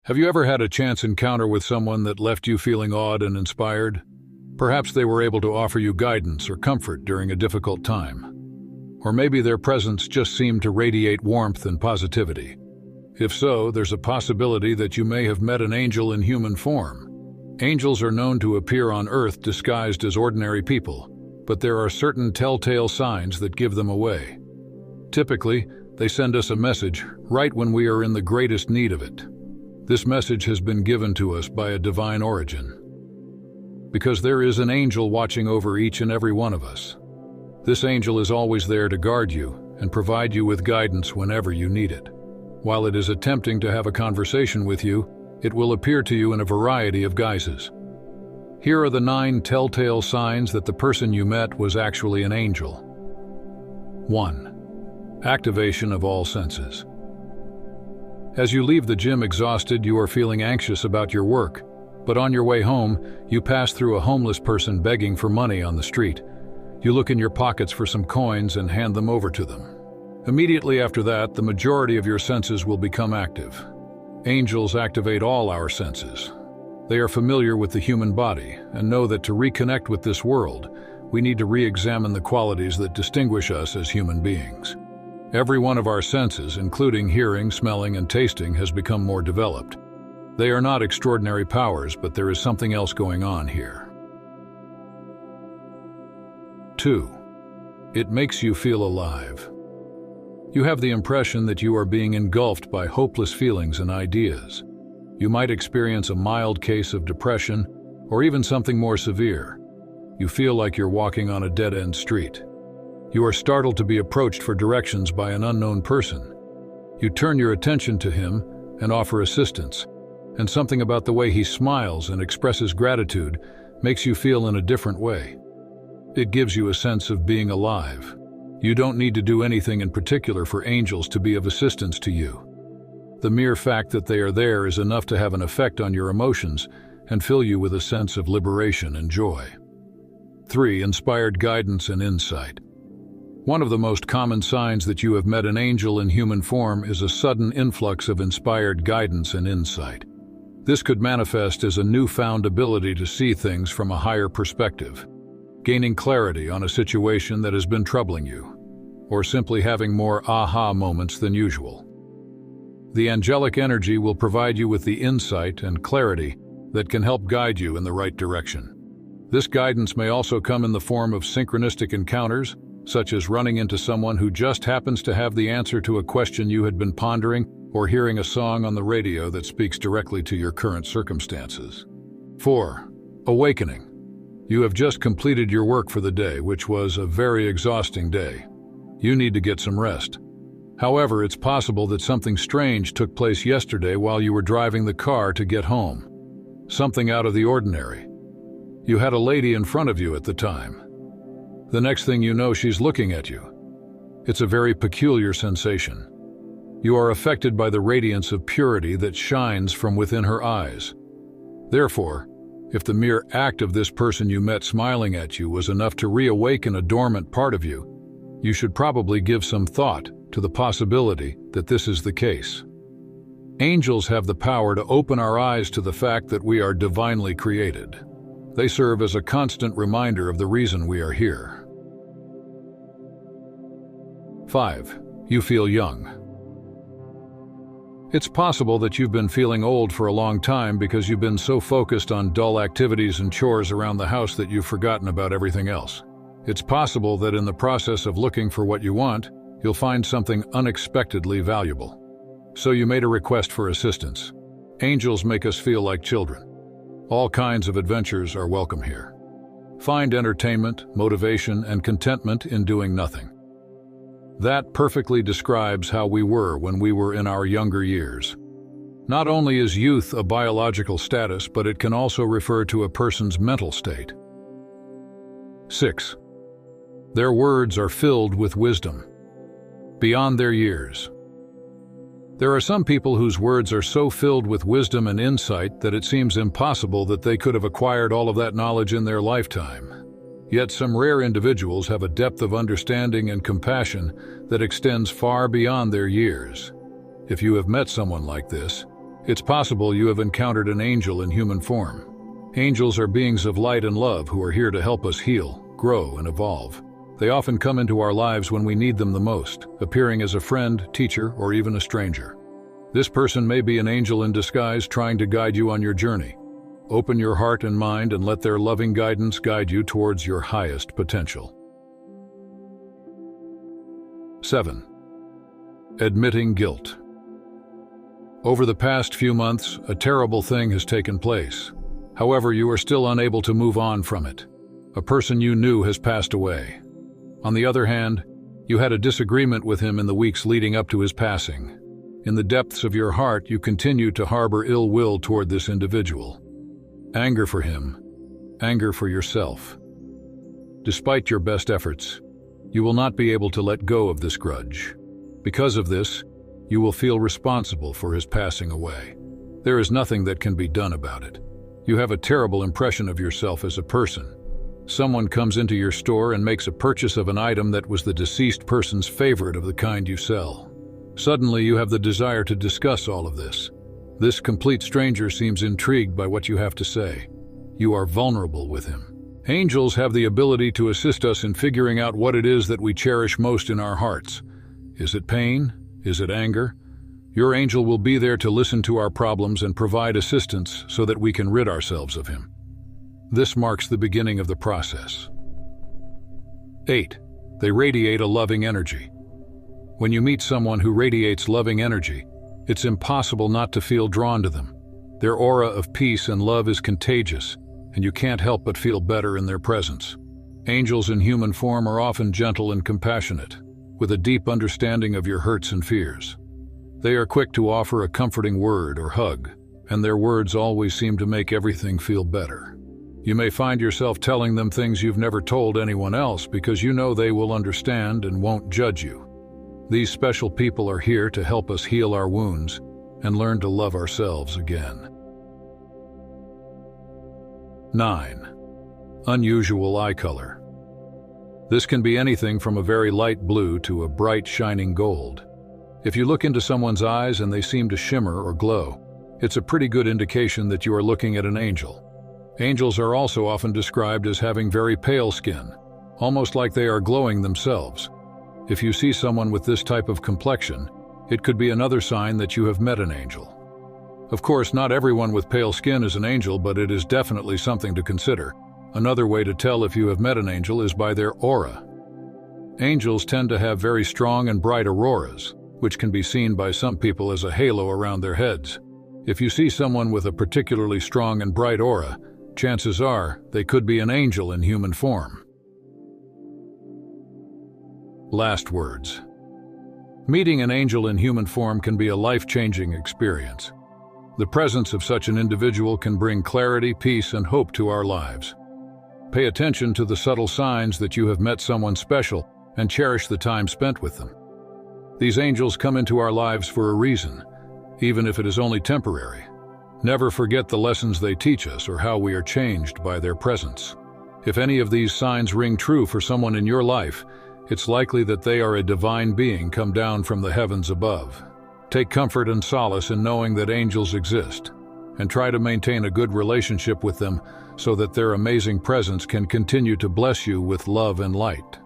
Have you ever had a chance encounter with someone that left you feeling awed and inspired? Perhaps they were able to offer you guidance or comfort during a difficult time. Or maybe their presence just seemed to radiate warmth and positivity. If so, there's a possibility that you may have met an angel in human form. Angels are known to appear on Earth disguised as ordinary people, but there are certain telltale signs that give them away. Typically, they send us a message right when we are in the greatest need of it. This message has been given to us by a divine origin, because there is an angel watching over each and every one of us. This angel is always there to guard you and provide you with guidance whenever you need it. While it is attempting to have a conversation with you, it will appear to you in a variety of guises. Here are the 9 telltale signs that the person you met was actually an angel. 1. Activation of all senses. As you leave the gym exhausted, you are feeling anxious about your work, but on your way home, you pass through a homeless person begging for money on the street. You look in your pockets for some coins and hand them over to them. Immediately after that, the majority of your senses will become active. Angels activate all our senses. They are familiar with the human body and know that to reconnect with this world, we need to re-examine the qualities that distinguish us as human beings. Every one of our senses, including hearing, smelling, and tasting, has become more developed. They are not extraordinary powers, but there is something else going on here. 2. It makes you feel alive. You have the impression that you are being engulfed by hopeless feelings and ideas. You might experience a mild case of depression, or even something more severe. You feel like you're walking on a dead-end street. You are startled to be approached for directions by an unknown person. You turn your attention to him and offer assistance, and something about the way he smiles and expresses gratitude makes you feel in a different way. It gives you a sense of being alive. You don't need to do anything in particular for angels to be of assistance to you. The mere fact that they are there is enough to have an effect on your emotions and fill you with a sense of liberation and joy. 3. Inspired guidance and insight. One of the most common signs that you have met an angel in human form is a sudden influx of inspired guidance and insight. This could manifest as a newfound ability to see things from a higher perspective, gaining clarity on a situation that has been troubling you, or simply having more aha moments than usual. The angelic energy will provide you with the insight and clarity that can help guide you in the right direction. This guidance may also come in the form of synchronistic encounters, such as running into someone who just happens to have the answer to a question you had been pondering, or hearing a song on the radio that speaks directly to your current circumstances. 4. Awakening. You have just completed your work for the day, which was a very exhausting day. You need to get some rest. However, it's possible that something strange took place yesterday while you were driving the car to get home. Something out of the ordinary. You had a lady in front of you at the time. The next thing you know, she's looking at you. It's a very peculiar sensation. You are affected by the radiance of purity that shines from within her eyes. Therefore, if the mere act of this person you met smiling at you was enough to reawaken a dormant part of you, you should probably give some thought to the possibility that this is the case. Angels have the power to open our eyes to the fact that we are divinely created. They serve as a constant reminder of the reason we are here. 5. You feel young. It's possible that you've been feeling old for a long time because you've been so focused on dull activities and chores around the house that you've forgotten about everything else. It's possible that in the process of looking for what you want, you'll find something unexpectedly valuable. So you made a request for assistance. Angels make us feel like children. All kinds of adventures are welcome here. Find entertainment, motivation, and contentment in doing nothing. That perfectly describes how we were when we were in our younger years. Not only is youth a biological status, but it can also refer to a person's mental state. 6. Their words are filled with wisdom. Beyond their years. There are some people whose words are so filled with wisdom and insight that it seems impossible that they could have acquired all of that knowledge in their lifetime. Yet some rare individuals have a depth of understanding and compassion that extends far beyond their years. If you have met someone like this, It's possible you have encountered an angel in human form. Angels are beings of light and love who are here to help us heal, grow, and evolve. They often come into our lives when we need them the most, appearing as a friend, teacher, or even a stranger. This person may be an angel in disguise trying to guide you on your journey. Open your heart and mind and let their loving guidance guide you towards your highest potential. 7. Admitting guilt. Over the past few months, a terrible thing has taken place. However, you are still unable to move on from it. A person you knew has passed away. On the other hand, you had a disagreement with him in the weeks leading up to his passing. In the depths of your heart, you continue to harbor ill will toward this individual. Anger for him, anger for yourself. Despite your best efforts, you will not be able to let go of this grudge. Because of this, you will feel responsible for his passing away. There is nothing that can be done about it. You have a terrible impression of yourself as a person. Someone comes into your store and makes a purchase of an item that was the deceased person's favorite of the kind you sell. Suddenly, you have the desire to discuss all of this. This complete stranger seems intrigued by what you have to say. You are vulnerable with him. Angels have the ability to assist us in figuring out what it is that we cherish most in our hearts. Is it pain? Is it anger? Your angel will be there to listen to our problems and provide assistance so that we can rid ourselves of him. This marks the beginning of the process. 8. They radiate a loving energy. When you meet someone who radiates loving energy, it's impossible not to feel drawn to them. Their aura of peace and love is contagious, and you can't help but feel better in their presence. Angels in human form are often gentle and compassionate, with a deep understanding of your hurts and fears. They are quick to offer a comforting word or hug, and their words always seem to make everything feel better. You may find yourself telling them things you've never told anyone else because you know they will understand and won't judge you. These special people are here to help us heal our wounds and learn to love ourselves again. 9. Unusual eye color. This can be anything from a very light blue to a bright shining gold. If you look into someone's eyes and they seem to shimmer or glow, it's a pretty good indication that you are looking at an angel. Angels are also often described as having very pale skin, almost like they are glowing themselves. If you see someone with this type of complexion, it could be another sign that you have met an angel. Of course, not everyone with pale skin is an angel, but it is definitely something to consider. Another way to tell if you have met an angel is by their aura. Angels tend to have very strong and bright auroras, which can be seen by some people as a halo around their heads. If you see someone with a particularly strong and bright aura, chances are they could be an angel in human form. Last words. Meeting an angel in human form can be a life-changing experience. The presence of such an individual can bring clarity, peace, and hope to our lives. Pay attention to the subtle signs that you have met someone special and cherish the time spent with them. These angels come into our lives for a reason, even if it is only temporary. Never forget the lessons they teach us or how we are changed by their presence. If any of these signs ring true for someone in your life, it's likely that they are a divine being come down from the heavens above. Take comfort and solace in knowing that angels exist, and try to maintain a good relationship with them so that their amazing presence can continue to bless you with love and light.